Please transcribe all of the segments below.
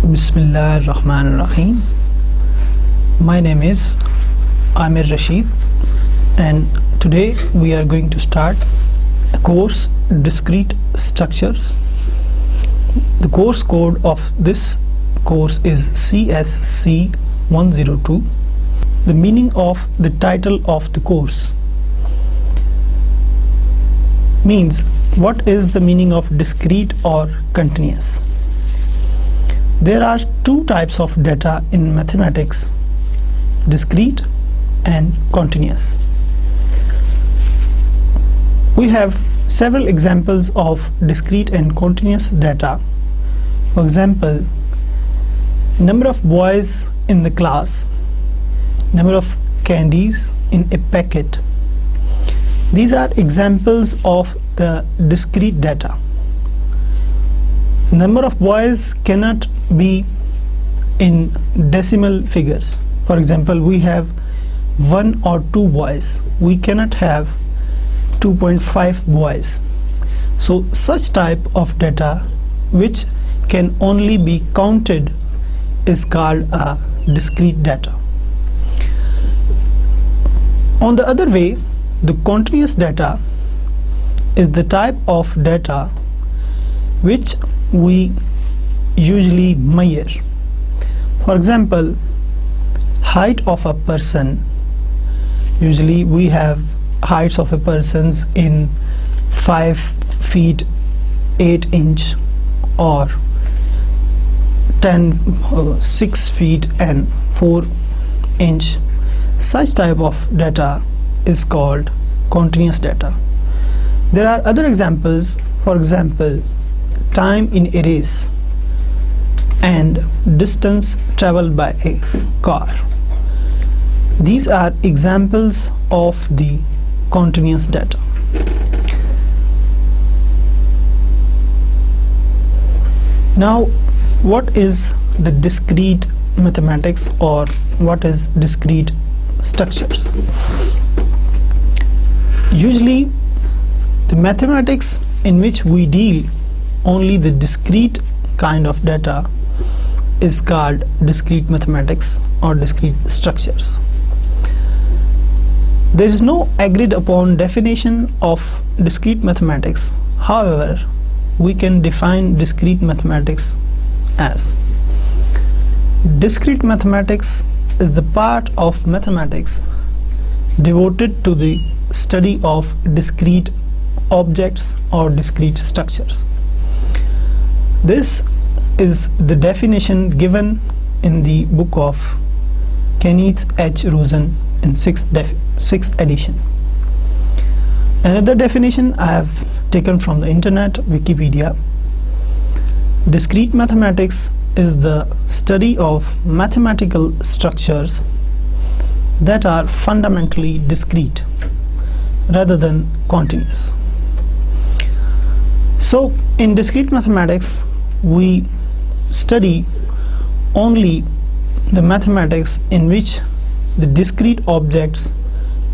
Bismillahirrahmanirrahim. My name is Amir Rashid, and today we are going to start a course, Discrete Structures. The course code of this course is CSC 102. The meaning of the title of the course means what is the meaning of discrete or continuous. There are two types of data in mathematics: discrete and continuous. We have several examples of discrete and continuous data. For example, number of boys in the class, number of candies in a packet. These are examples of the discrete data. Number of boys cannot be in decimal figures. For example, we have 1 or 2 boys. We cannot have 2.5 boys. So such type of data which can only be counted is called a discrete data. On the other way, the continuous data is the type of data which we usually measure. For example, height of a person. Usually we have heights of a person's in 5 feet 8 inch or 6 feet and 4 inch. Such type of data is called continuous data. There are other examples. For example, time in a race and distance traveled by a car. These are examples of the continuous data. Now, what is the discrete mathematics, or what is discrete structures? Usually the mathematics in which we deal only the discrete kind of data is called discrete mathematics or discrete structures. There is no agreed upon definition of discrete mathematics. However, we can define discrete mathematics as: discrete mathematics is the part of mathematics devoted to the study of discrete objects or discrete structures. This is the definition given in the book of Kenneth H. Rosen in 6th edition. Another definition I have taken from the internet, Wikipedia. Discrete mathematics is the study of mathematical structures that are fundamentally discrete rather than continuous. So in discrete mathematics, we study only the mathematics in which the discrete objects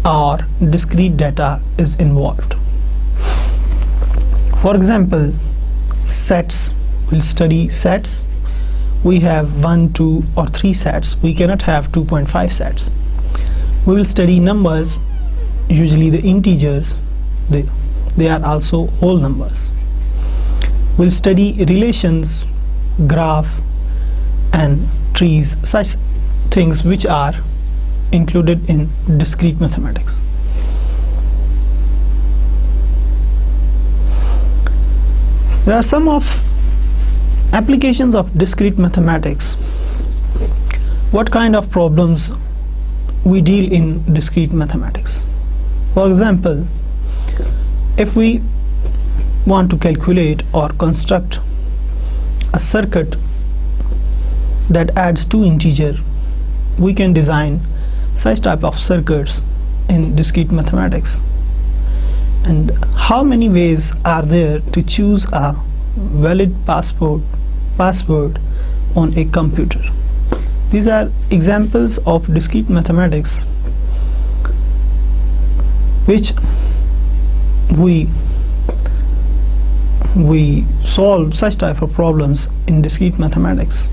or discrete data is involved. For example, sets. We'll study sets. We have 1, 2 or 3 sets. We cannot have 2.5 sets. We will study numbers, usually the integers. They are also whole numbers. We'll study relations, graph and trees, such things which are included in discrete mathematics. There are some of applications of discrete mathematics. What kind of problems we deal in discrete mathematics? For example, if we want to calculate or construct a circuit that adds 2 integers, we can design such type of circuits in discrete mathematics. And how many ways are there to choose a valid password on a computer? These are examples of discrete mathematics which we solve such type of problems in discrete mathematics.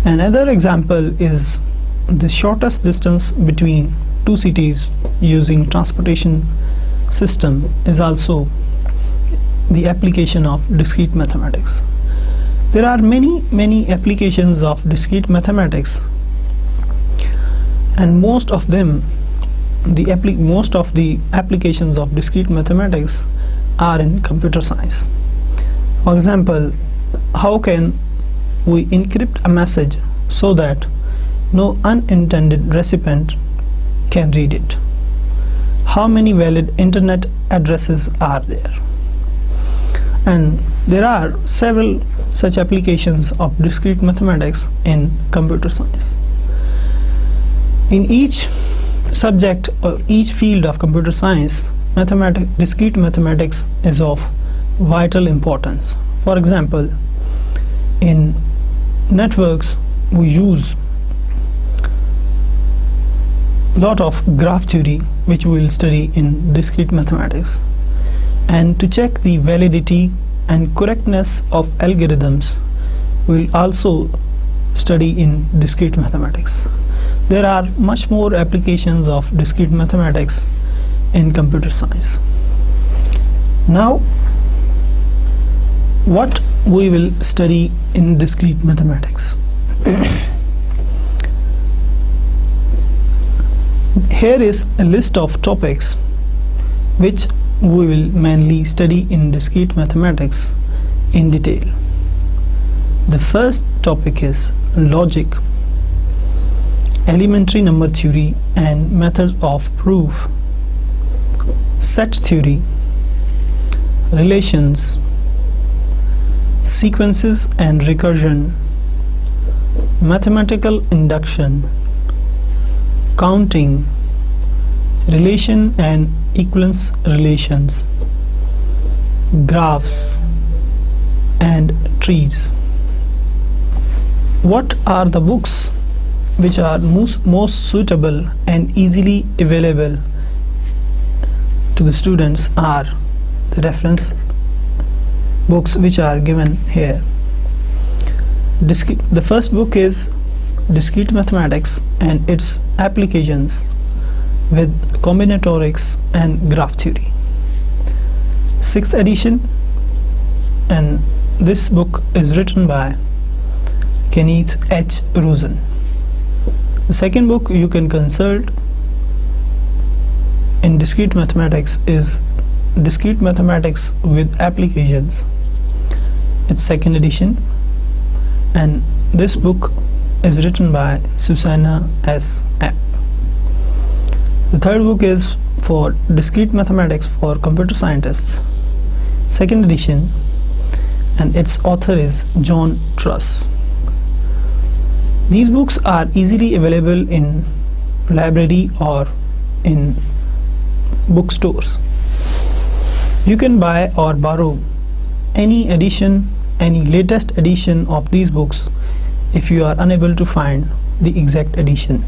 Another example is the shortest distance between two cities using transportation system is also the application of discrete mathematics. There are many applications of discrete mathematics, and most of the applications of discrete mathematics are in computer science. For example, how can we encrypt a message so that no unintended recipient can read it? How many valid internet addresses are there? And there are several such applications of discrete mathematics in computer science. In each subject or each field of computer science, discrete mathematics is of vital importance. For example, in networks we use lot of graph theory, which we will study in discrete mathematics, and to check the validity and correctness of algorithms we will also study in discrete mathematics. There are much more applications of discrete mathematics in computer science. Now, what we will study in discrete mathematics? Here is a list of topics which we will mainly study in discrete mathematics in detail. The first topic is logic, elementary number theory and methods of proof, set theory, relations, sequences and recursion, mathematical induction, counting, relation and equivalence relations, graphs and trees. What are the books which are most suitable and easily available to the students are the reference books which are given here. The first book is Discrete Mathematics and its Applications with Combinatorics and Graph Theory, 6th edition, and this book is written by Kenneth H. Rosen. The second book you can consult in discrete mathematics is Discrete Mathematics with Applications. It's 2nd edition, and this book is written by Susanna S. App. The third book is for Discrete Mathematics for Computer Scientists, 2nd edition, and its author is John Truss. These books are easily available in library or in bookstores. You can buy or borrow any edition, any latest edition of these books if you are unable to find the exact edition.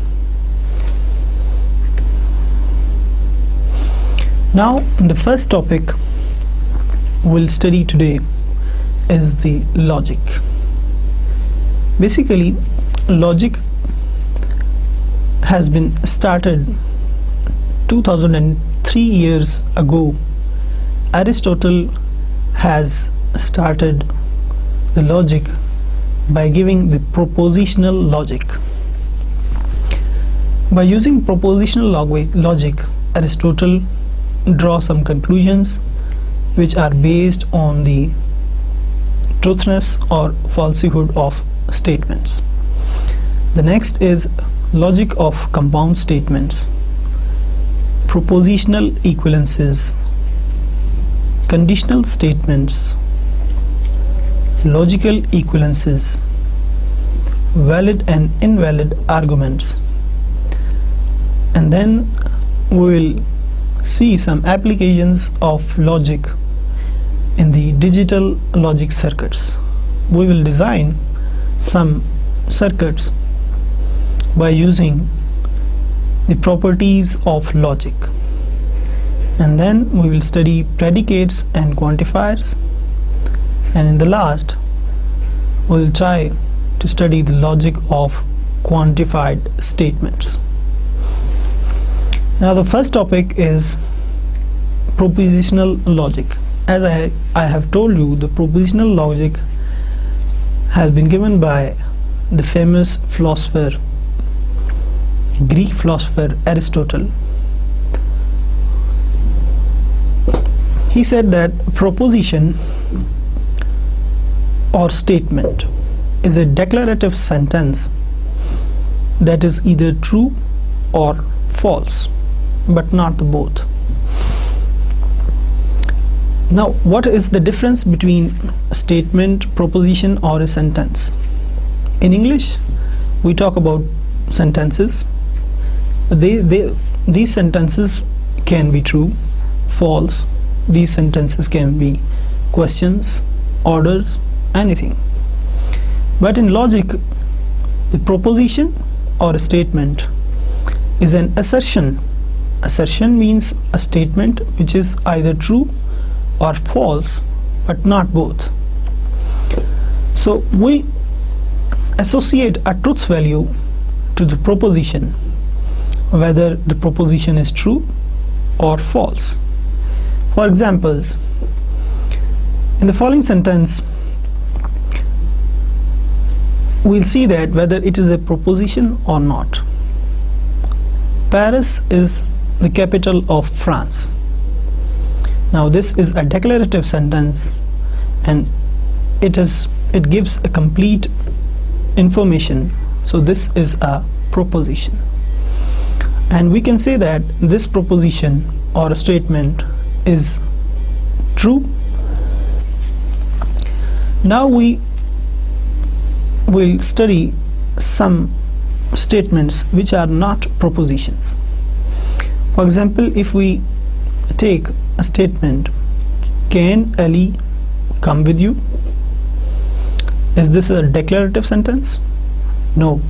Now, the first topic we'll study today is the logic. Basically, logic has been started 2003 years ago. Aristotle has started the logic by giving the propositional logic. By using propositional logic, Aristotle draws some conclusions which are based on the truthness or falsehood of statements. The next is logic of compound statements, propositional equivalences, conditional statements, logical equivalences, valid and invalid arguments, and then we will see some applications of logic in the digital logic circuits. We will design some circuits by using the properties of logic, and then we will study predicates and quantifiers, and in the last we will try to study the logic of quantified statements. Now the first topic is propositional logic. As I have told you, the propositional logic has been given by the famous philosopher, Greek philosopher Aristotle. He said that proposition or statement is a declarative sentence that is either true or false, but not both. Now, what is the difference between a statement, proposition, or a sentence? In English, we talk about sentences. These sentences can be true, false. These sentences can be questions, orders, anything. But in logic, the proposition or a statement is an assertion. Assertion means a statement which is either true or false, but not both. So we associate a truth value to the proposition, whether the proposition is true or false. For examples, in the following sentence, we'll see that whether it is a proposition or not. Paris is the capital of France. Now this is a declarative sentence, and it gives a complete information. So this is a proposition, and we can say that this proposition or a statement is true. Now we will study some statements which are not propositions. For example, if we take a statement, can Ali come with you? Is this a declarative sentence? No,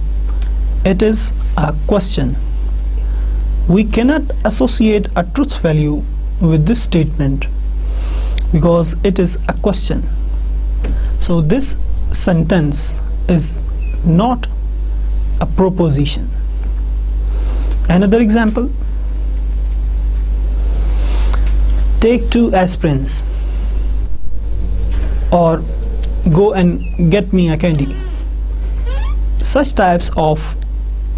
it is a question. We cannot associate a truth value with this statement because it is a question. So this sentence is not a proposition. Another example, take 2 aspirins, or go and get me a candy. Such types of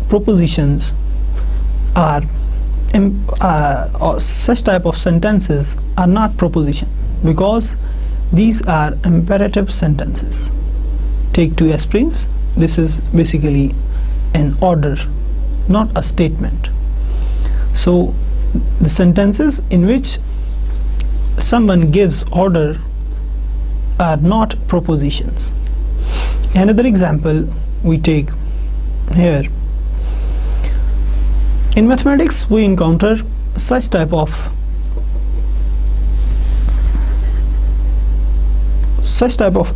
propositions are or such type of sentences are not proposition because these are imperative sentences. Take 2 aspirins, this is basically an order, not a statement. So the sentences in which someone gives order are not propositions. Another example we take here. In mathematics, we encounter such type of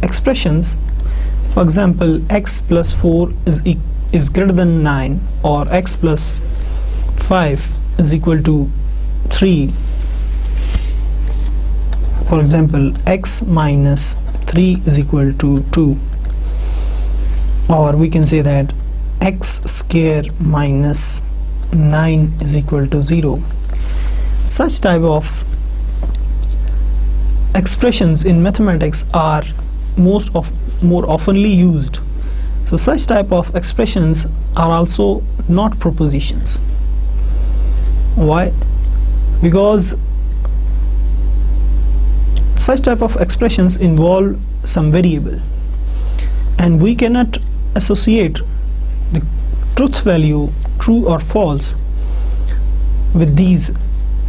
expressions. For example, x plus 4 is greater than 9, or x plus 5 is equal to 3. For example, x minus 3 is equal to 2, or we can say that x square minus 9 is equal to 0. Such type of expressions in mathematics are more oftenly used. So such type of expressions are also not propositions. Why? Because such type of expressions involve some variable, and we cannot associate the truth value, true or false, with these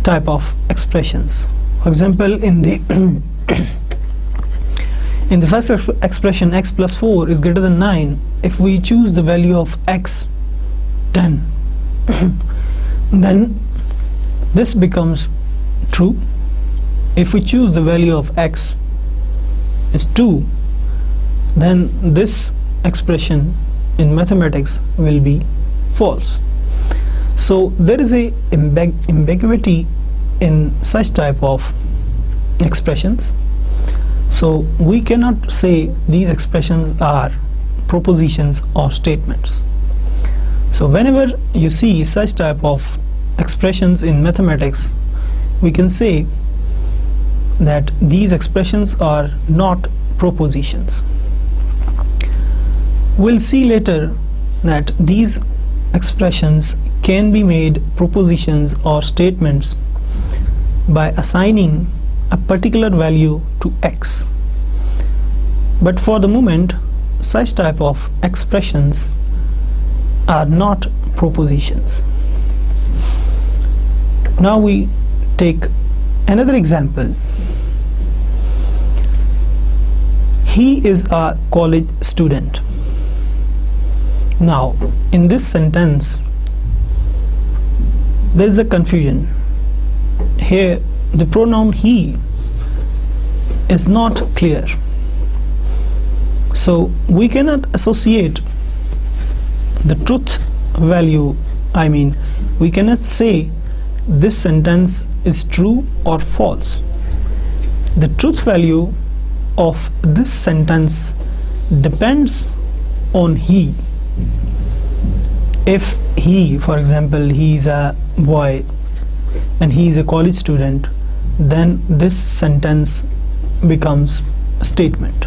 type of expressions. For example, in the in the first expression, x plus 4 is greater than 9, if we choose the value of x 10 then this becomes true. If we choose the value of x is 2, then this expression in mathematics will be false. So there is a ambiguity in such type of expressions. So we cannot say these expressions are propositions or statements. So whenever you see such type of expressions in mathematics, we can say that these expressions are not propositions. We'll see later that these expressions can be made propositions or statements by assigning a particular value to x. But for the moment, such type of expressions are not propositions. Now we take another example. He is a college student. Now in this sentence there is a confusion. Here the pronoun he is not clear, so we cannot associate the truth value. We cannot say this sentence is true or false. The truth value of this sentence depends on he. If he, for example, he is a boy and he is a college student, then this sentence becomes a statement.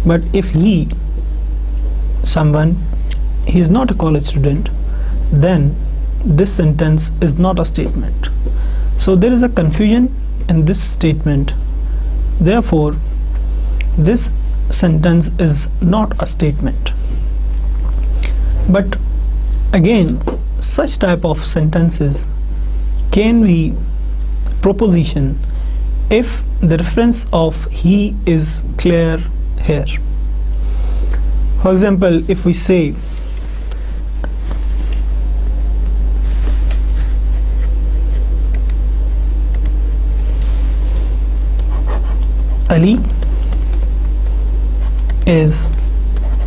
But if he is not a college student, then this sentence is not a statement. So there is a confusion in this statement. Therefore this sentence is not a statement. But again, such type of sentences can be proposition if the reference of he is clear here. For example, if we say Ali is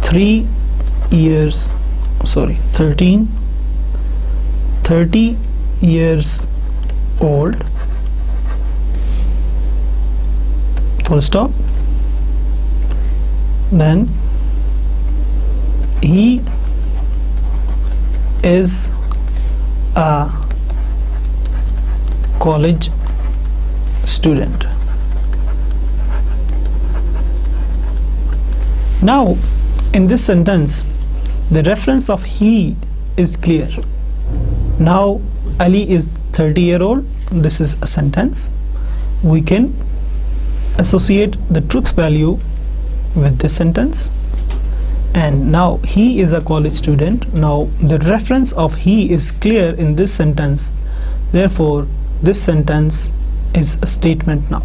30 years old, full stop, then he is a college student. Now in this sentence the reference of he is clear. Now Ali is 30-year-old. This is a sentence. We can associate the truth value with this sentence. And now he is a college student. Now the reference of he is clear in this sentence. Therefore this sentence is a statement now.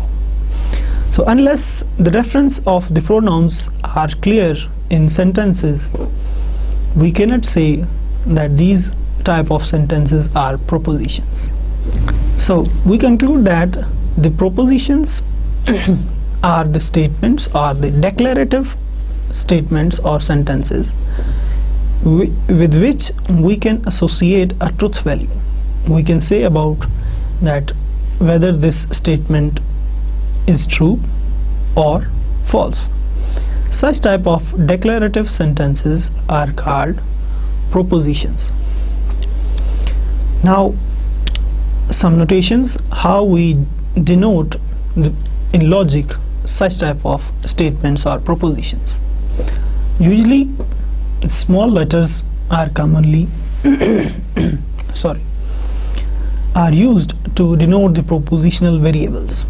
So unless the reference of the pronouns are clear in sentences, we cannot say that these type of sentences are propositions. So we conclude that the propositions are the statements or the declarative statements or sentences with which we can associate a truth value. We can say about that whether this statement is true or false. Such type of declarative sentences are called propositions. Now some notations how we denote in logic such type of statements or propositions. Usually small letters are commonly are used to denote the propositional variables,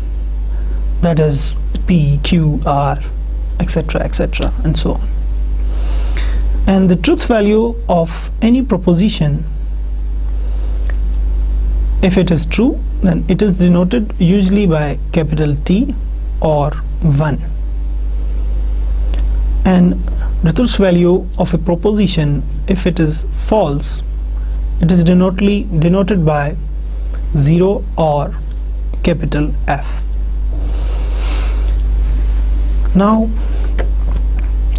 that is P, Q, R, etc., etc., and so on. And the truth value of any proposition, if it is true, then it is denoted usually by capital T or 1. And the truth value of a proposition, if it is false, it is denoted by 0 or capital F. Now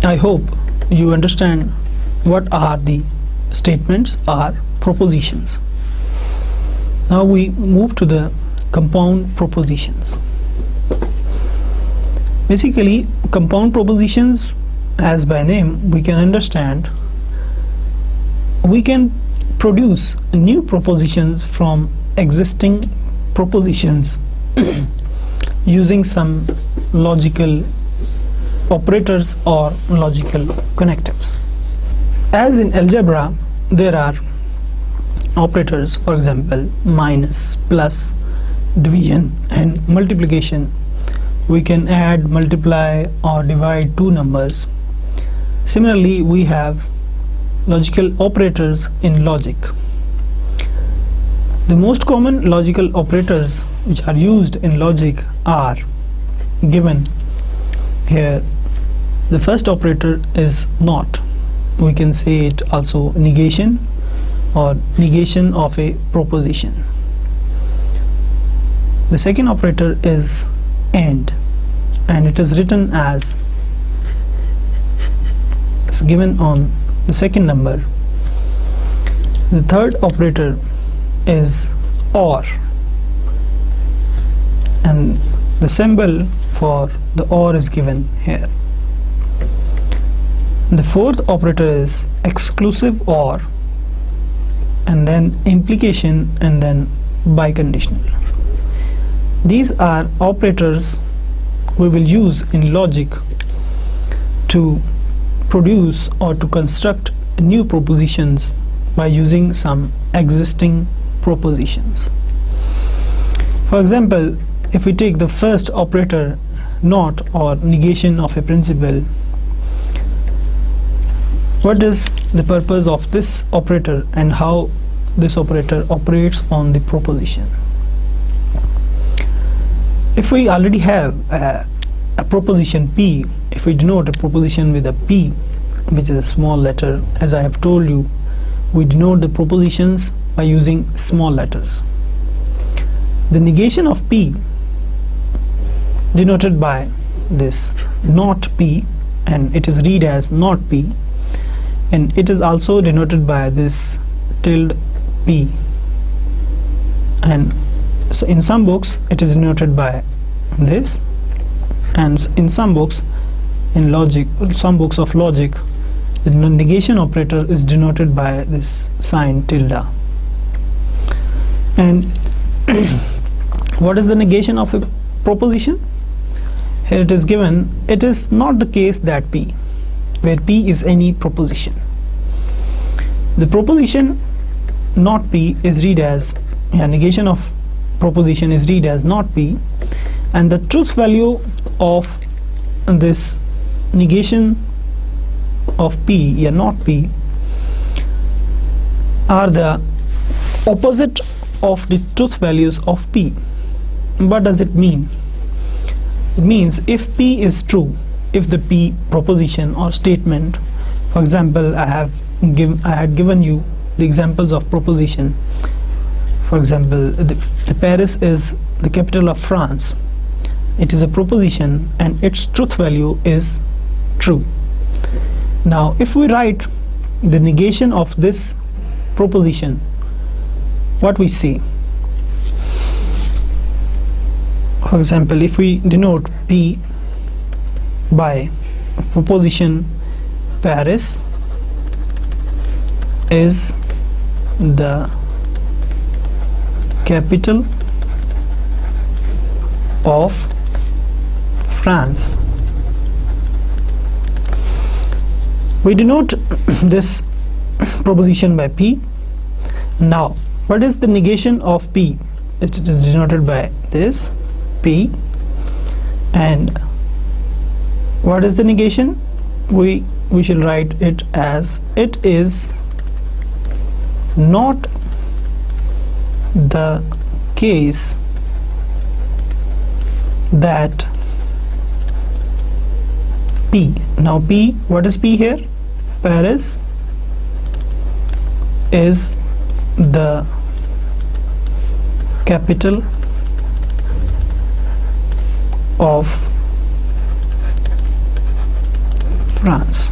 I hope you understand what are the statements or propositions. Now we move to the compound propositions. Basically, compound propositions as by name we can understand, we can produce new propositions from existing propositions using some logical operators or logical connectives. As in algebra, there are operators, for example minus, plus, division and multiplication. We can add, multiply or divide two numbers. Similarly, we have logical operators in logic. The most common logical operators which are used in logic are given here. The first operator is not. We can say it also negation or negation of a proposition. The second operator is and it is written as, it's given on the second number. The third operator is or, and the symbol for the or is given here. The fourth operator is exclusive or, and then implication, and then biconditional. These are operators we will use in logic to produce or to construct new propositions by using some existing propositions. For example, if we take the first operator, not or negation of a principle, what is the purpose of this operator and how this operator operates on the proposition? If we already have a proposition P, if we denote a proposition with a P, which is a small letter, as I have told you, we denote the propositions by using small letters. The negation of P, denoted by this not P, and it is read as not P, and it is also denoted by this tilde P, and so in some books it is denoted by this, and in some books in logic, some books of logic, the negation operator is denoted by this sign tilde. And what is the negation of a proposition? Here it is given, it is not the case that P, where P is any proposition. The proposition not P is read as, negation of proposition is read as not P, and the truth value of this negation of P, not P, are the opposite of the truth values of P. What does it mean? It means if P is true, if the P proposition or statement, for example, I had given you the examples of proposition. For example, the Paris is the capital of France. It is a proposition and its truth value is true. Now if we write the negation of this proposition, what we see? For example, if we denote P by proposition Paris is the capital of France, we denote this proposition by P. Now what is the negation of P? It is denoted by this P. And what is the negation? We shall write it as, it is not the case that P. Now P, what is P here? Paris is the capital of France.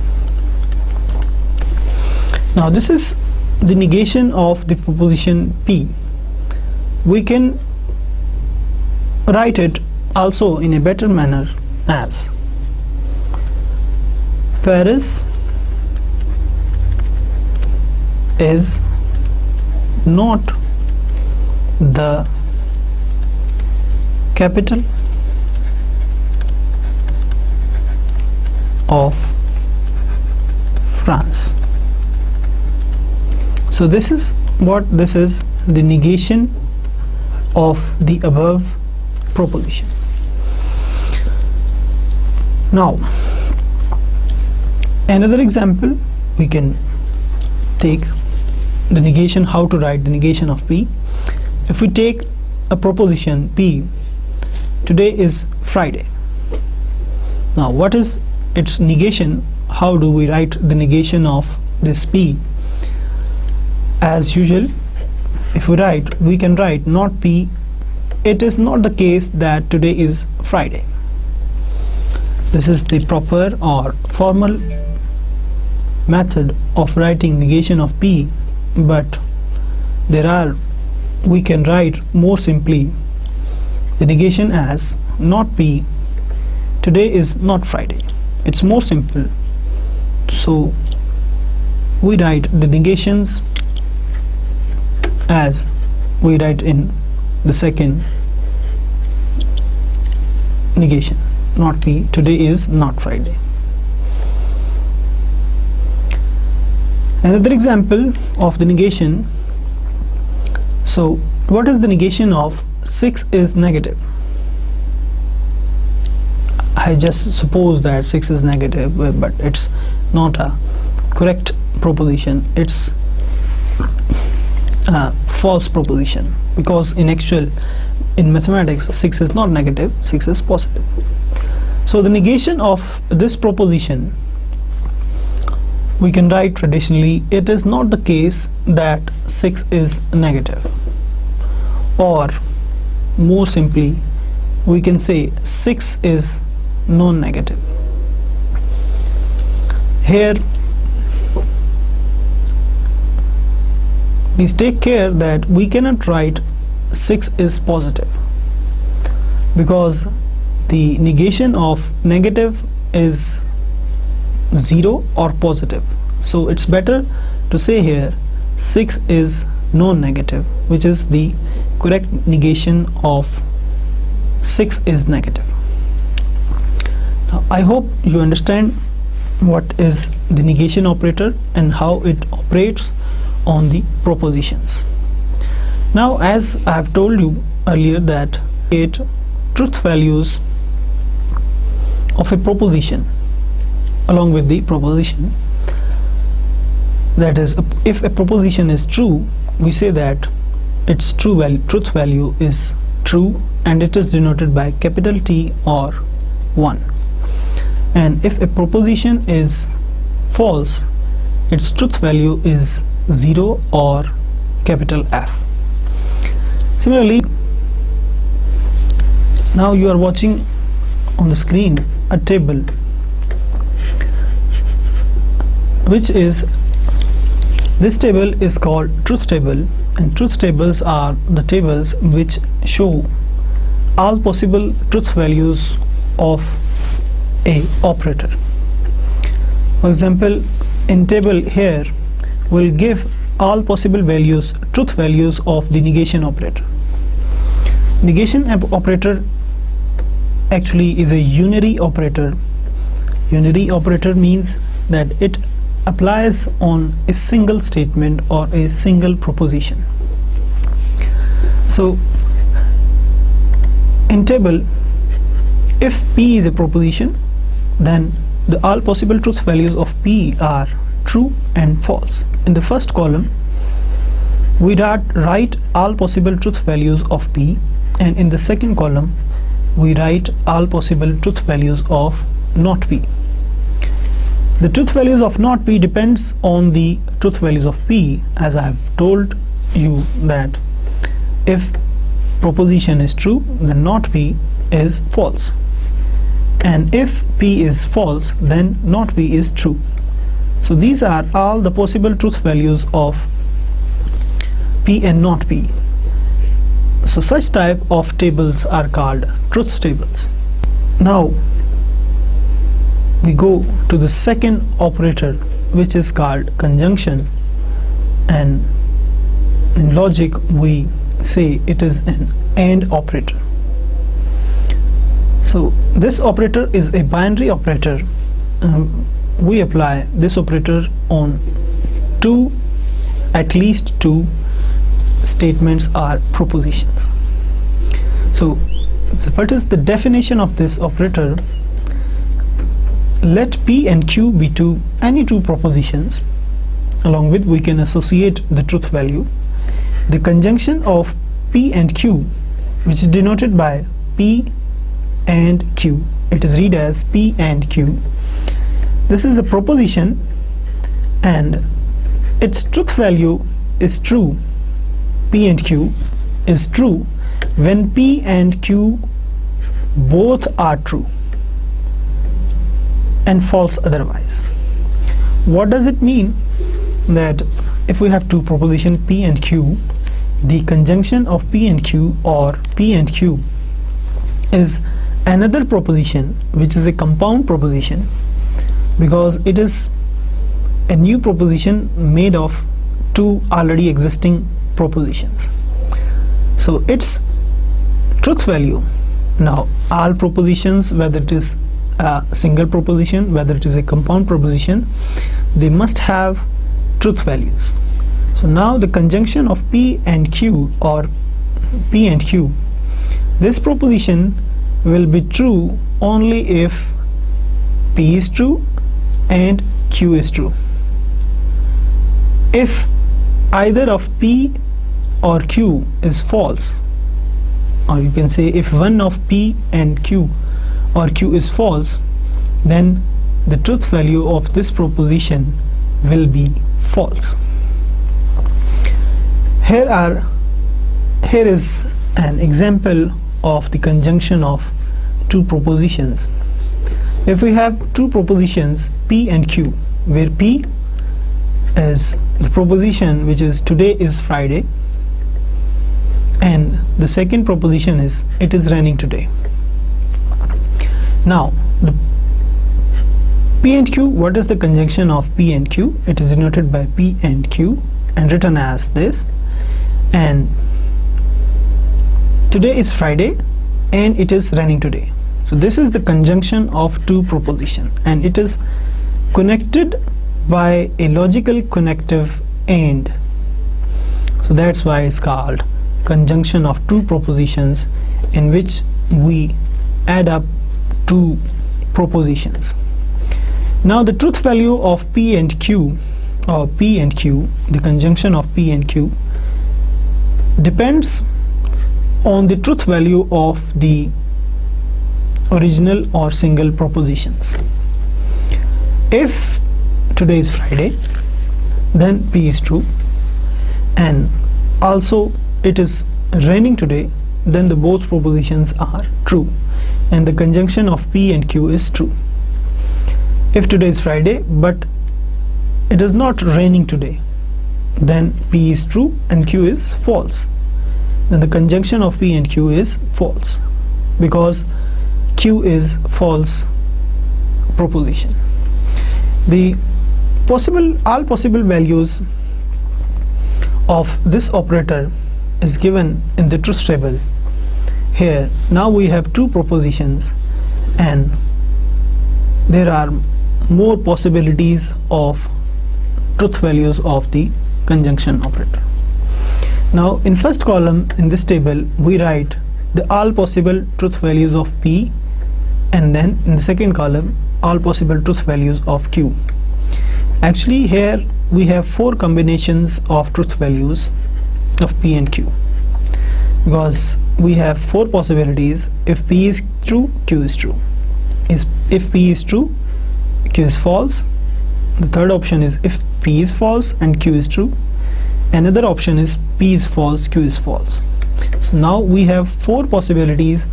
Now this is the negation of the proposition P. We can write it also in a better manner as Paris is not the capital of France. So this is the negation of the above proposition. Now another example, we can take the negation, how to write the negation of P. If we take a proposition P, today is Friday. Now what is its negation? How do we write the negation of this P? As usual, if we can write not P, it is not the case that today is Friday. This is the proper or formal method of writing negation of P, but we can write more simply the negation as not P, today is not Friday. It's more simple, so we write the negations as we write in the second negation, not P, today is not Friday. Another example of the negation. So what is the negation of 6 is negative? I just suppose that 6 is negative, but it's not a correct proposition. It's a false proposition, because in mathematics 6 is not negative, 6 is positive. So the negation of this proposition, we can write traditionally, it is not the case that 6 is negative, or more simply we can say 6 is non-negative. Here please take care that we cannot write 6 is positive, because the negation of negative is 0 or positive. So it's better to say here 6 is non-negative, which is the correct negation of 6 is negative. Now I hope you understand what is the negation operator and how it operates on the propositions. Now, as I have told you earlier, that 8 truth values of a proposition along with the proposition, that is, if a proposition is true, we say that its truth value is true, and it is denoted by capital T or 1. And if a proposition is false, its truth value is 0 or capital F. Similarly, now you are watching on the screen a table, which is, this table is called truth table, and truth tables are the tables which show all possible truth values of a operator. For example, in table here will give all possible values, truth values of the negation operator. Negation operator actually is a unary operator. Unary operator means that it applies on a single statement or a single proposition. So in table, if P is a proposition, then the all possible truth values of P are true and false. In the first column we write all possible truth values of P, and in the second column we write all possible truth values of not P. The truth values of not P depends on the truth values of P, as I have told you that if proposition is true, then not P is false, and if P is false, then not P is true. So these are all the possible truth values of P and not P. So such type of tables are called truth tables. Now we go to the second operator, which is called conjunction, and in logic we say it is an AND operator. So this operator is a binary operator. We apply this operator on at least two statements or propositions. So what is the definition of this operator? Let P and Q be any two propositions, along with we can associate the truth value. The conjunction of P and Q, which is denoted by P and Q, it is read as P and Q. This is a proposition and its truth value is true. P and Q is true when P and Q both are true and false otherwise. What does it mean? That if we have two propositions P and Q, the conjunction of P and Q or P and Q is another proposition, which is a compound proposition, because it is a new proposition made of two already existing propositions. So its truth value, now all propositions, whether it is a single proposition, whether it is a compound proposition, they must have truth values. So now the conjunction of P and Q or P and Q, this proposition will be true only if P is true and Q is true. If either of P or Q is false, or you can say if one of P and Q or Q is false, then the truth value of this proposition will be false. Here is an example of the conjunction of two propositions. If we have two propositions P and Q, where P is the proposition which is today is Friday, and the second proposition is it is raining today. Now the P and Q, what is the conjunction of P and Q? It is denoted by P and Q and written as this, and today is Friday and it is raining today. So this is the conjunction of two propositions, and it is connected by a logical connective AND. So that's why it's called conjunction of two propositions, in which we add up two propositions. Now the truth value of P and Q, or P and Q, the conjunction of P and Q, depends on the truth value of the original or single propositions. If today is Friday, then P is true, and also it is raining today, then the both propositions are true, and the conjunction of P and Q is true. If today is Friday but it is not raining today, then P is true and Q is false. Then the conjunction of P and Q is false, because Q is false proposition. All possible values of this operator is given in the truth table. Here now we have two propositions, and there are more possibilities of truth values of the conjunction operator. Now in first column in this table we write the all possible truth values of P, and then in the second column all possible truth values of Q. Actually here we have four combinations of truth values of P and Q, because we have four possibilities. If P is true, Q is true. If P is true, Q is false. The third option is if P is false and Q is true. Another option is P is false, Q is false. So now we have four possibilities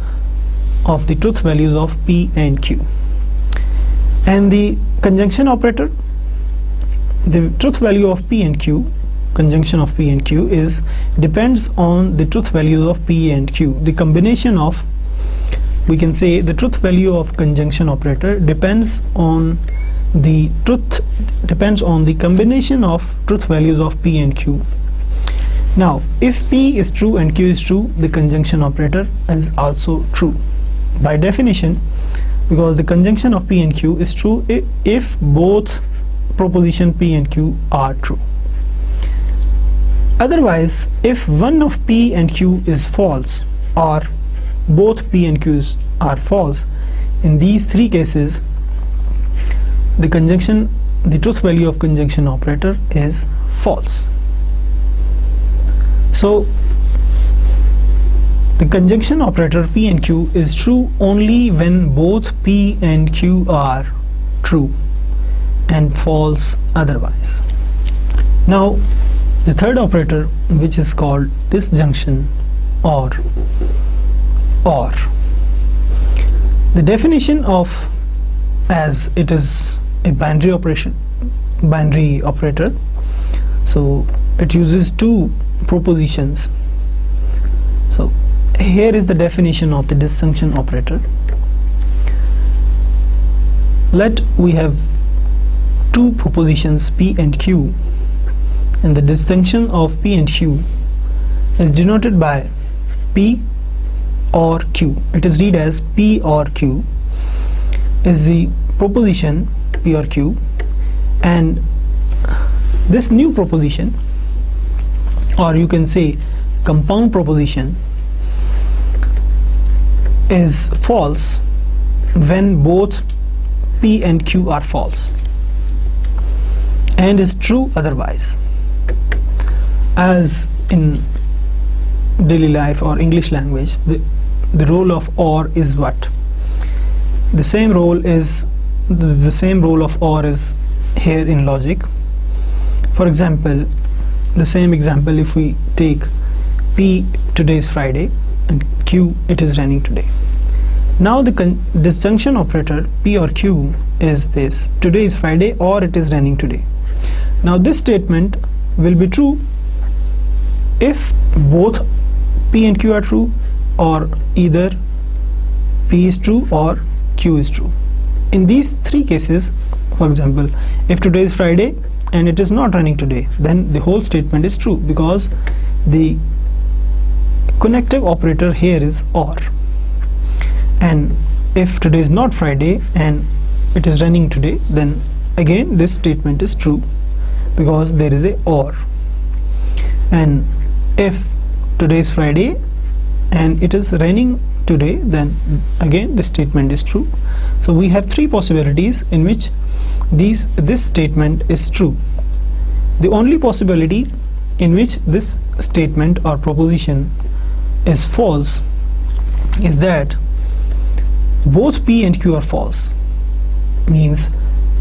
of the truth values of P and Q. And the conjunction operator, the truth value of P and Q, conjunction of P and Q, depends on the truth values of P and Q. The combination of we can say the truth value of conjunction operator depends on the combination of truth values of P and Q. Now if P is true and Q is true, the conjunction operator is also true by definition, because the conjunction of P and Q is true if both proposition P and Q are true. Otherwise, if one of P and Q is false or both P and Q's are false, in these three cases the truth value of conjunction operator is false. So the conjunction operator P and Q is true only when both P and Q are true and false otherwise. Now the third operator, which is called disjunction or. The definition of, as it is a binary operator, so it uses two propositions. So here is the definition of the disjunction operator. We have two propositions P and Q, and the disjunction of P and Q is denoted by P or Q. It is read as P or Q is the proposition P or Q, and this new proposition, or you can say compound proposition, is false when both P and Q are false, and is true otherwise. As in daily life or English language, the role of OR is what? The same role of OR is here in logic. For example, the same example, if we take P, today is Friday, and Q, it is raining today. Now the disjunction operator P or Q is this: today is Friday or it is raining today. Now this statement will be true if both P and Q are true, or either P is true or Q is true. In these three cases, for example, if today is Friday and it is not raining today, then the whole statement is true, because the connective operator here is OR. And if today is not Friday and it is raining today, then again this statement is true, because there is a OR. And if today is Friday and it is raining today, then again this statement is true. So we have three possibilities in which this statement is true. The only possibility in which this statement or proposition is false is that both P and Q are false. Means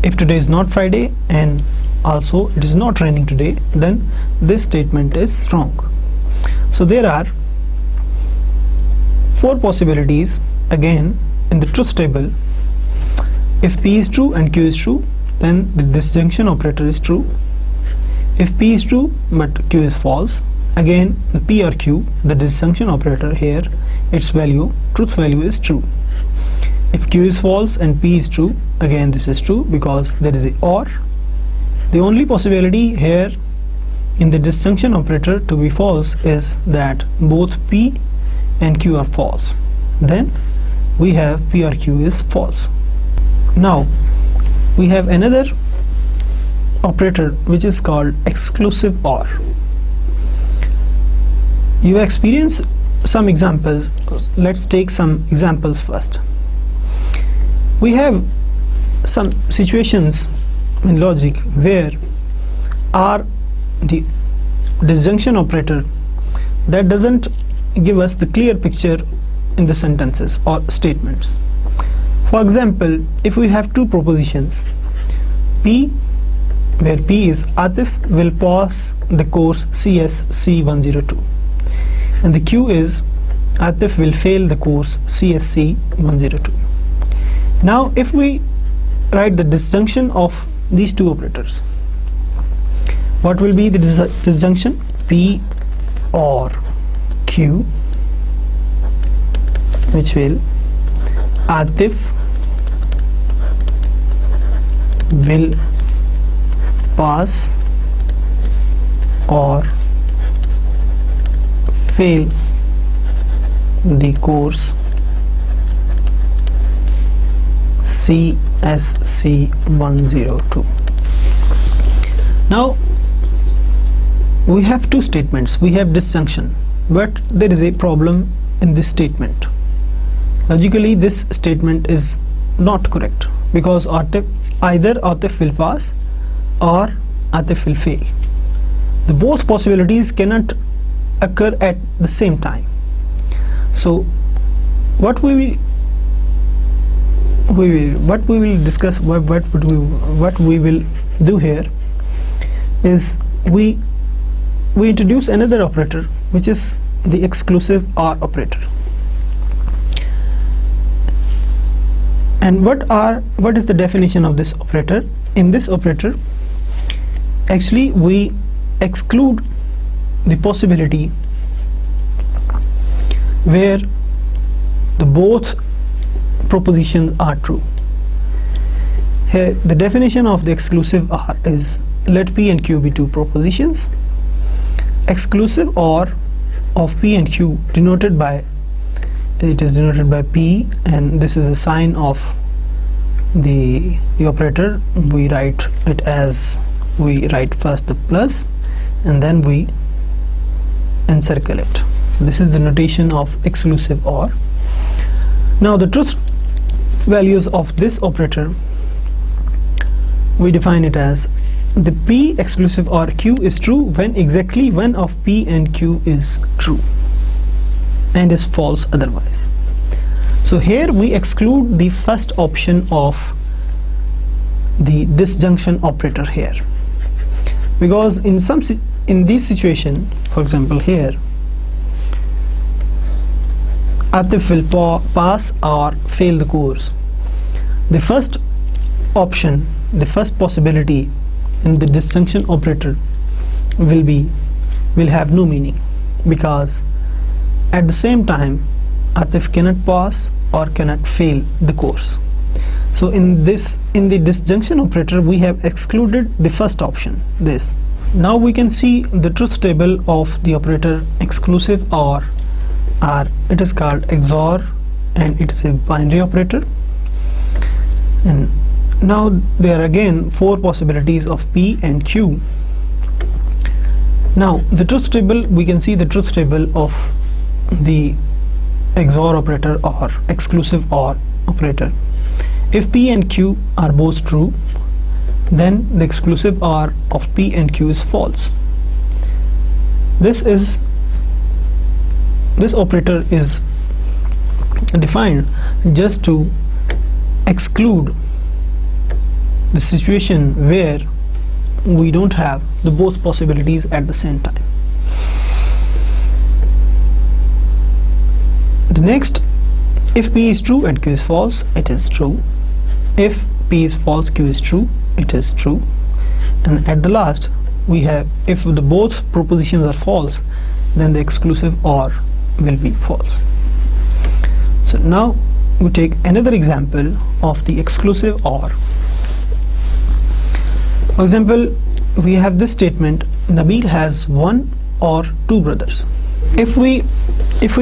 if today is not Friday and also it is not raining today, then this statement is wrong. So there are four possibilities again in the truth table. If P is true and Q is true, then the disjunction operator is true. If P is true but Q is false, again the P or Q, the disjunction operator here, its truth value is true. If Q is false and P is true, again this is true, because there is a OR. The only possibility here in the disjunction operator to be false is that both P and Q are false. Then we have P or Q is false. Now we have another operator which is called exclusive OR. You experience some examples. Let's take some examples first. We have some situations in logic where the disjunction operator that doesn't give us the clear picture in the sentences or statements. For example, if we have two propositions, P, where P is Atif will pass the course CSC 102, and the Q is Atif will fail the course CSC 102. Now if we write the disjunction of these two operators, what will be the disjunction? P or Q, which will Atif will pass or fail the course CSC 102. Now we have two statements. We have disjunction, but there is a problem in this statement. Logically this statement is not correct because either Atif will pass or Atif will fail. The both possibilities cannot occur at the same time. So what we will discuss, what we will do here is we introduce another operator, which is the exclusive OR operator. And what is the definition of this operator? In this operator, actually we exclude the possibility where the both propositions are true. Here the definition of the exclusive OR is, let P and Q be two propositions. Exclusive OR of P and Q denoted by P, and this is a sign of the operator. We write it as, we write first the plus and then we encircle it. So this is the notation of exclusive OR. Now the truth values of this operator, we define it as the P exclusive OR Q is true when exactly one of P and Q is true and is false otherwise. So here we exclude the first option of the disjunction operator here, because in this situation, for example here, Atif will pass or fail the course. The first option, the first possibility in the disjunction operator will have no meaning, because at the same time Atif cannot pass or cannot fail the course. So in the disjunction operator we have excluded the first option, this. Now we can see the truth table of the operator exclusive OR. It is called XOR and it's a binary operator. And now there are again four possibilities of P and Q. Now the truth table, we can see the truth table of the XOR operator or exclusive OR operator. If P and Q are both true, then the exclusive OR of P and Q is false. This operator is defined just to exclude the situation where we don't have the both possibilities at the same time. The next, if P is true and Q is false, it is true. If P is false, Q is true, it is true. And at the last we have, if the both propositions are false, then the exclusive OR will be false. So now we take another example of the exclusive OR. For example, we have this statement, Nabil has one or two brothers. If we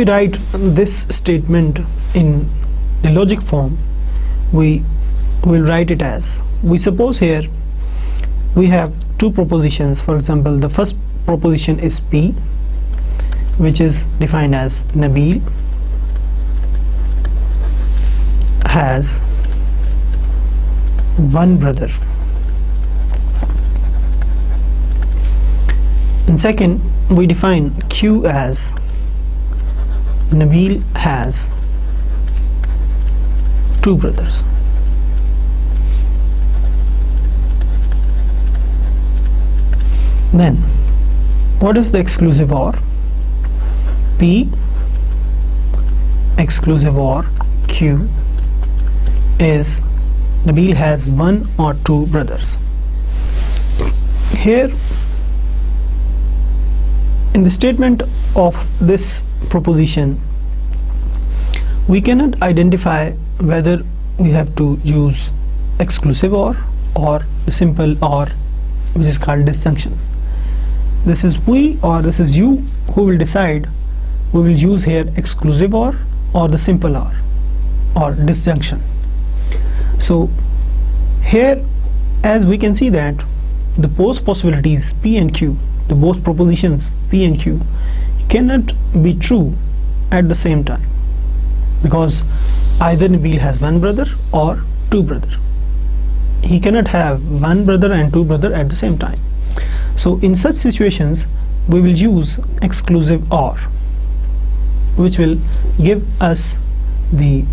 write this statement in the logic form, we will write it as, we suppose here we have two propositions. For example, the first proposition is P, which is defined as Nabil has one brother. And second, we define Q as Nabil has two brothers. Then what is the exclusive OR? P exclusive OR Q is Nabil has one or two brothers. Here in the statement of this proposition, we cannot identify whether we have to use exclusive or the simple or, which is called disjunction. This is we or this is you who will decide. We will use here exclusive or the simple or disjunction. So here, as we can see that the both possibilities P and Q, the both propositions P and Q cannot be true at the same time, because either Nabil has one brother or two brothers. He cannot have one brother and two brothers at the same time. So in such situations we will use exclusive or, which will give us the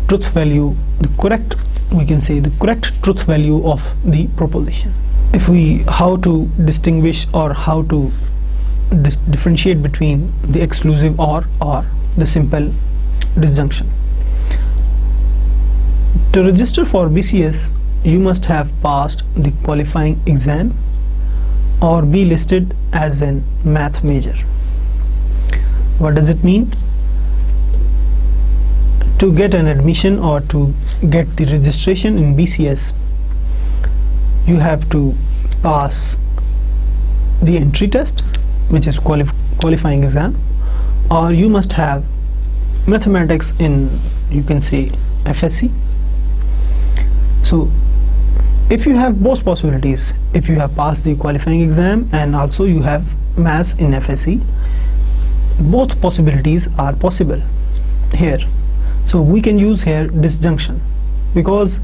truth value, the correct, we can say the correct truth value of the proposition. If we, how to distinguish or how to differentiate between the exclusive or the simple disjunction. To register for BCS, you must have passed the qualifying exam or be listed as an math major. What does it mean? To get an admission or to get the registration in BCS, you have to pass the entry test, which is qualifying exam, or you must have mathematics in, you can say, FSC. So if you have both possibilities, if you have passed the qualifying exam and also you have maths in FSC, both possibilities are possible here. So we can use here disjunction, because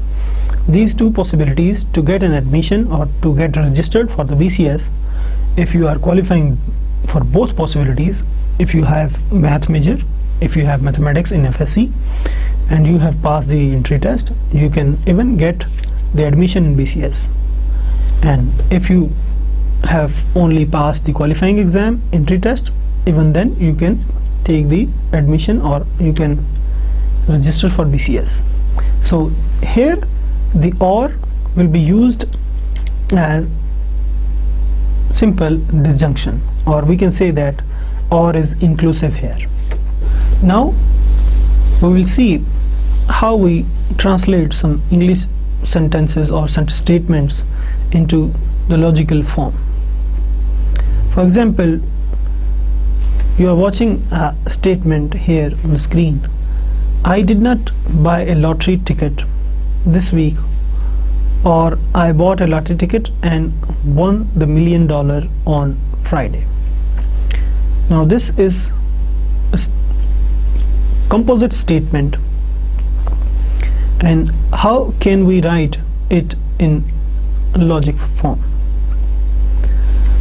these two possibilities to get an admission or to get registered for the BCS, if you are qualifying for both possibilities, if you have math major, if you have mathematics in FSC and you have passed the entry test, you can even get the admission in BCS. And if you have only passed the qualifying exam, entry test, even then you can take the admission or you can register for BCS. So here the or will be used as simple disjunction, or we can say that or is inclusive here. Now we will see how we translate some English sentences or statements into the logical form. For example, you are watching a statement here on the screen: I did not buy a lottery ticket this week, or I bought a lottery ticket and won the $1 million on Friday. Now this is a composite statement, and how can we write it in logic form?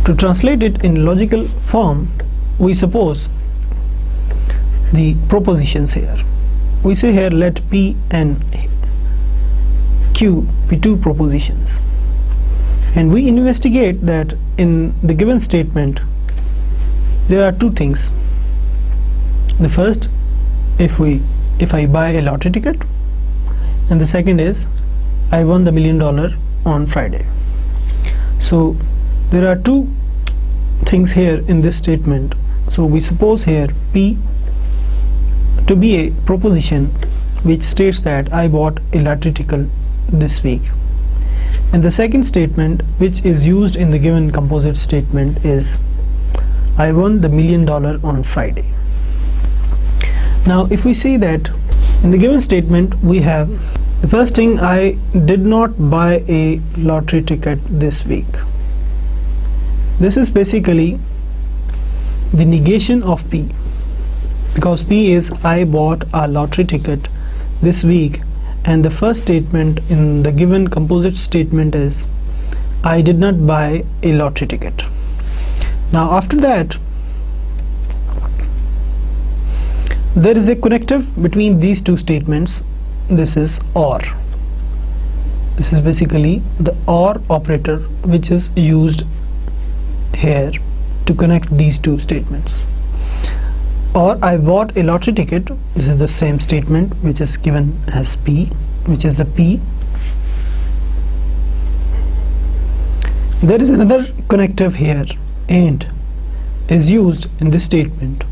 To translate it in logical form, we suppose the propositions here. We say here, let P and Q be two propositions, and we investigate that in the given statement there are two things. The first, if I buy a lottery ticket, and the second is I won the $1 million on Friday. So there are two things here in this statement. So we suppose here P to be a proposition which states that I bought a lottery ticket this week, and the second statement which is used in the given composite statement is I won the $1 million on Friday. Now if we say that in the given statement we have the first thing, I did not buy a lottery ticket this week. This is basically the negation of P, because P is I bought a lottery ticket this week, and the first statement in the given composite statement is I did not buy a lottery ticket. Now after that there is a connective between these two statements. This is or. This is basically the or operator which is used here to connect these two statements. Or I bought a lottery ticket, this is the same statement which is given as P, which is the P. There is another connective here, and is used in this statement,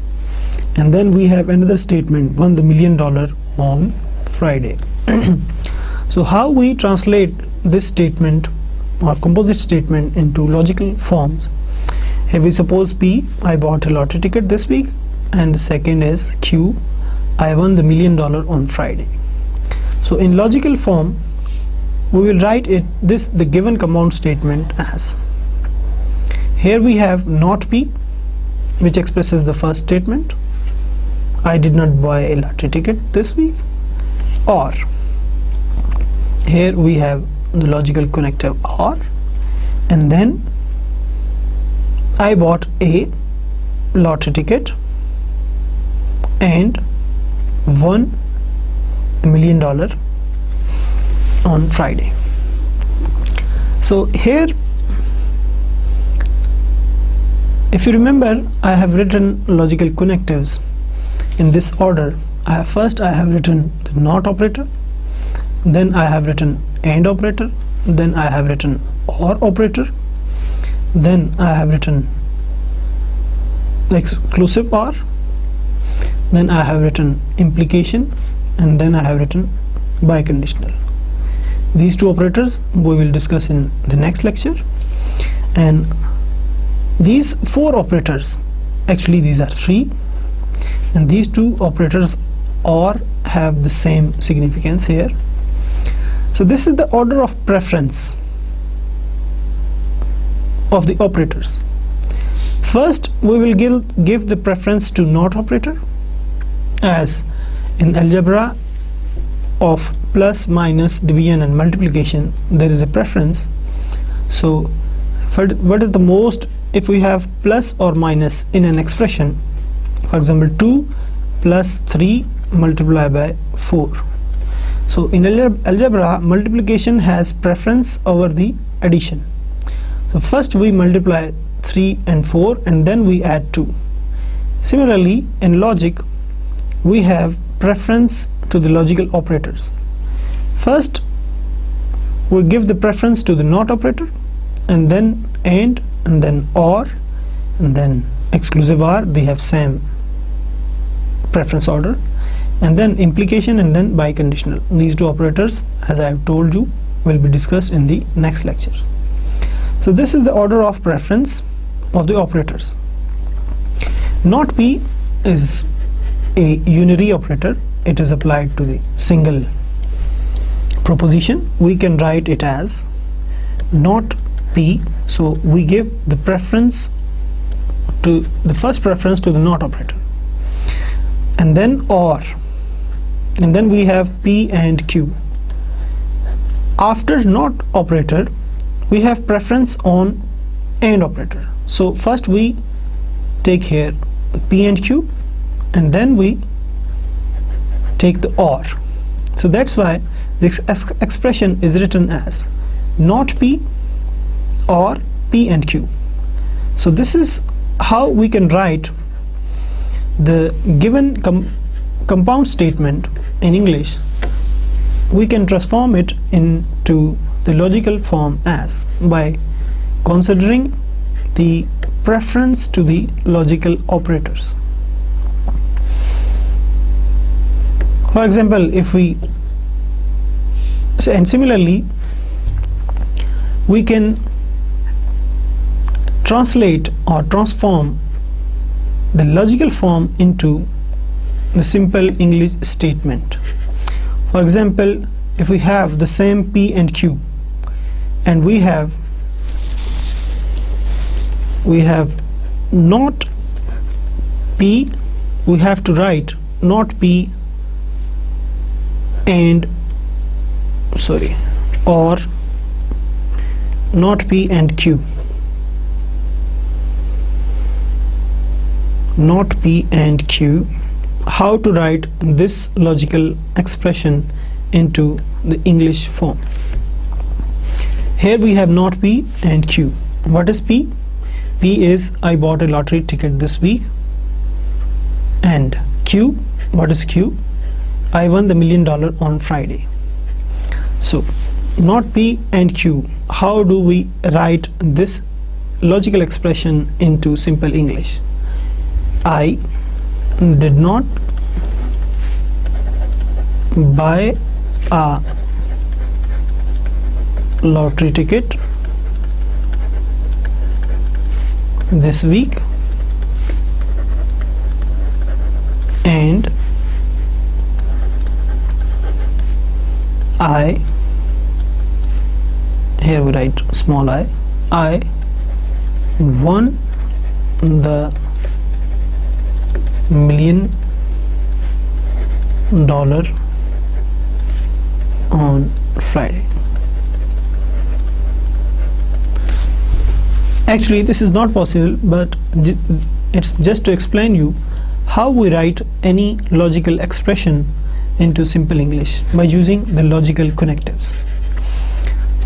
and then we have another statement, won the $1 million on Friday. So how we translate this statement or composite statement into logical forms? Here we suppose P, I bought a lottery ticket this week, and the second is Q, I won the $1 million on Friday. So in logical form, we will write the given compound statement as, here we have not P, which expresses the first statement, I did not buy a lottery ticket this week, or here we have the logical connective or, and then I bought a lottery ticket and won $1 million on Friday. So here, if you remember, I have written logical connectives in this order. First I have written the not operator, then I have written and operator, then I have written or operator, then I have written exclusive or, then I have written implication, and then I have written biconditional. These two operators we will discuss in the next lecture, and these four operators, actually these are three, and these two operators or have the same significance here. So this is the order of preference of the operators. First we will give the preference to not operator, as in algebra of plus, minus, division and multiplication there is a preference. So what is the most, if we have plus or minus in an expression, for example 2 plus 3 multiplied by 4. So in algebra, multiplication has preference over the addition. So first we multiply 3 and 4 and then we add 2. Similarly in logic we have preference to the logical operators. First we give the preference to the not operator, and then and then or, and then exclusive or, they have same preference order, and then implication, and then biconditional. These two operators, as I have told you, will be discussed in the next lectures. So this is the order of preference of the operators. Not P is a unary operator. It is applied to the single proposition. We can write it as not P, so we give the preference to the first preference to the not operator, and then or, and then we have P and Q. After not operator we have preference on and operator. So first we take here P and Q, and then we take the or. So that's why this expression is written as not P or P and Q. So this is how we can write the given compound statement in English. We can transform it into the logical form as by considering the preference to the logical operators. For example, if we and similarly we can translate or transform the logical form into the simple English statement. For example, if we have the same P and Q, and we have not P, we have to write not P and or not P and Q, not P and Q. How to write this logical expression into the English form? Here we have not P and Q. What is P? P is I bought a lottery ticket this week, and Q, what is Q? I won the $1 million on Friday. So not P and Q. How do we write this logical expression into simple English? I did not buy a lottery ticket this week, and I, here we write small I won the $1 million on Friday. Actually, this is not possible, but it's just to explain you how we write any logical expression into simple English by using the logical connectives.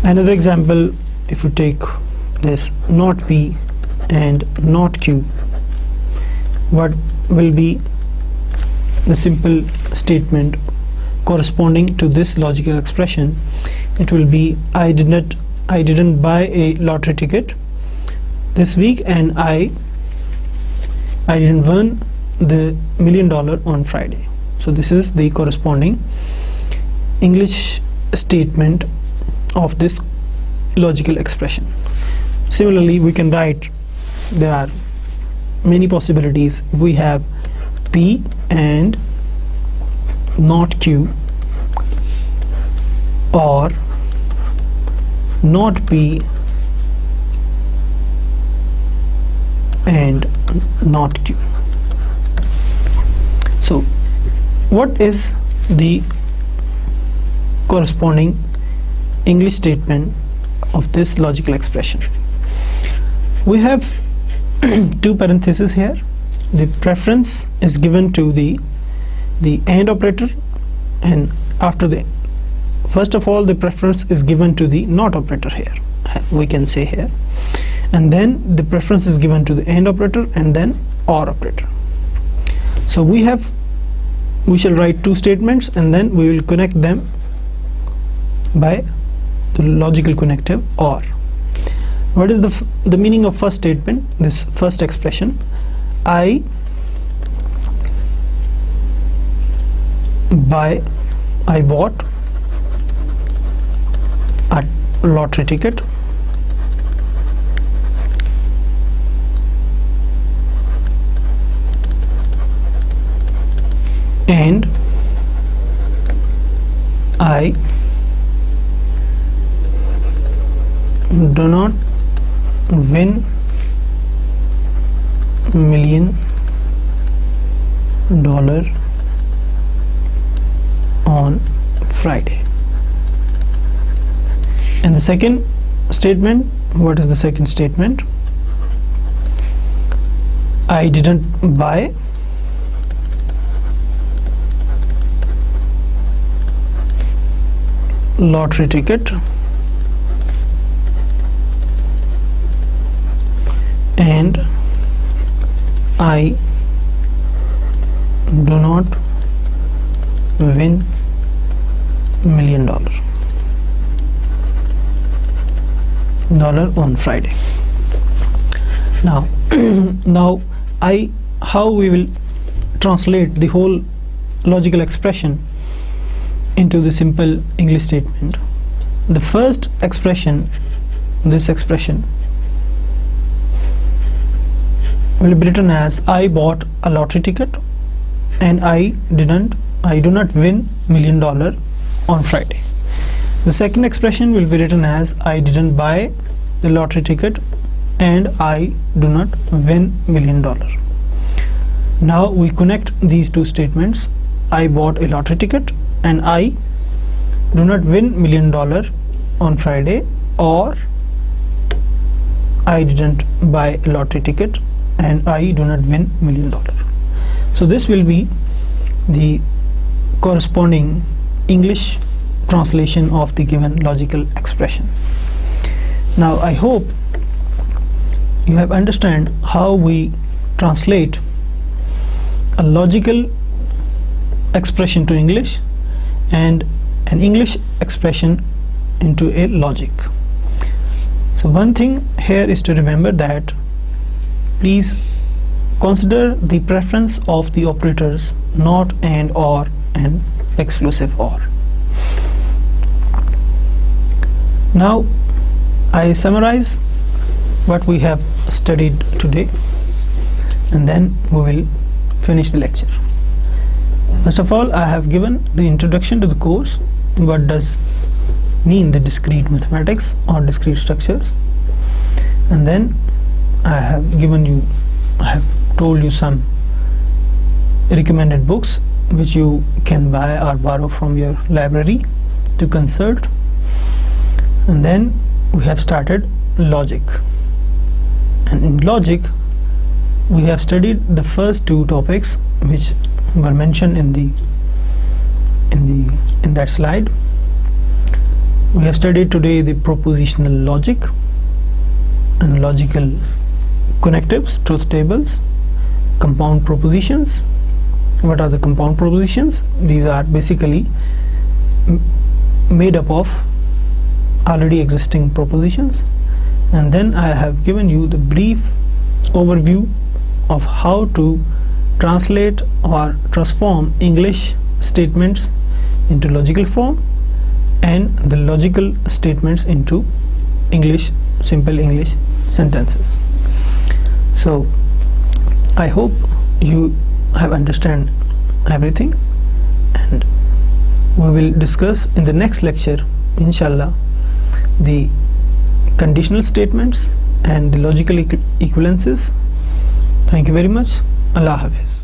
Another example, if you take this not P and not Q, what will be the simple statement corresponding to this logical expression? It will be I didn't buy a lottery ticket this week, and I didn't win the $1 million on Friday. So this is the corresponding English statement of this logical expression. Similarly, we can write, there are many possibilities. We have P and not Q, or not P and not Q. So what is the corresponding English statement of this logical expression? We have two parentheses here. The preference is given to the AND operator, and after the first of all the preference is given to the NOT operator here, we can say here, and then the preference is given to the AND operator and then OR operator. So we shall write two statements, and then we will connect them by the logical connective OR. What is the meaning of first statement, this first expression? I bought a lottery ticket and I do not win $1 million on Friday. And the second statement, what is the second statement? I didn't buy lottery ticket and I do not win $1 million on Friday. Now how we will translate the whole logical expression into the simple English statement. The first expression, this expression, will be written as I bought a lottery ticket and I do not win $1 million on Friday. The second expression will be written as I didn't buy the lottery ticket and I do not win $1 million. Now we connect these two statements, I bought a lottery ticket and I do not win $1 million on Friday, or I didn't buy a lottery ticket and I do not win $1 million. So this will be the corresponding English translation of the given logical expression. Now I hope you have understand how we translate a logical expression to English and an English expression into a logic. So one thing here is to remember that please consider the preference of the operators not and, or, and exclusive or. Now I summarize what we have studied today, and then we will finish the lecture. First of all, I have given the introduction to the course. What does mean the discrete mathematics or discrete structures? And then I have told you some recommended books which you can buy or borrow from your library to consult. And then we have started logic, and in logic we have studied the first two topics which were mentioned in that slide. We have studied today the propositional logic and logical connectives, truth tables, compound propositions. What are the compound propositions? These are basically made up of already existing propositions. And then I have given you the brief overview of how to translate or transform English statements into logical form and the logical statements into simple English sentences. So I hope you have understand everything, and we will discuss in the next lecture, inshallah, the conditional statements and the logical equivalences. Thank you very much. Allah Hafiz.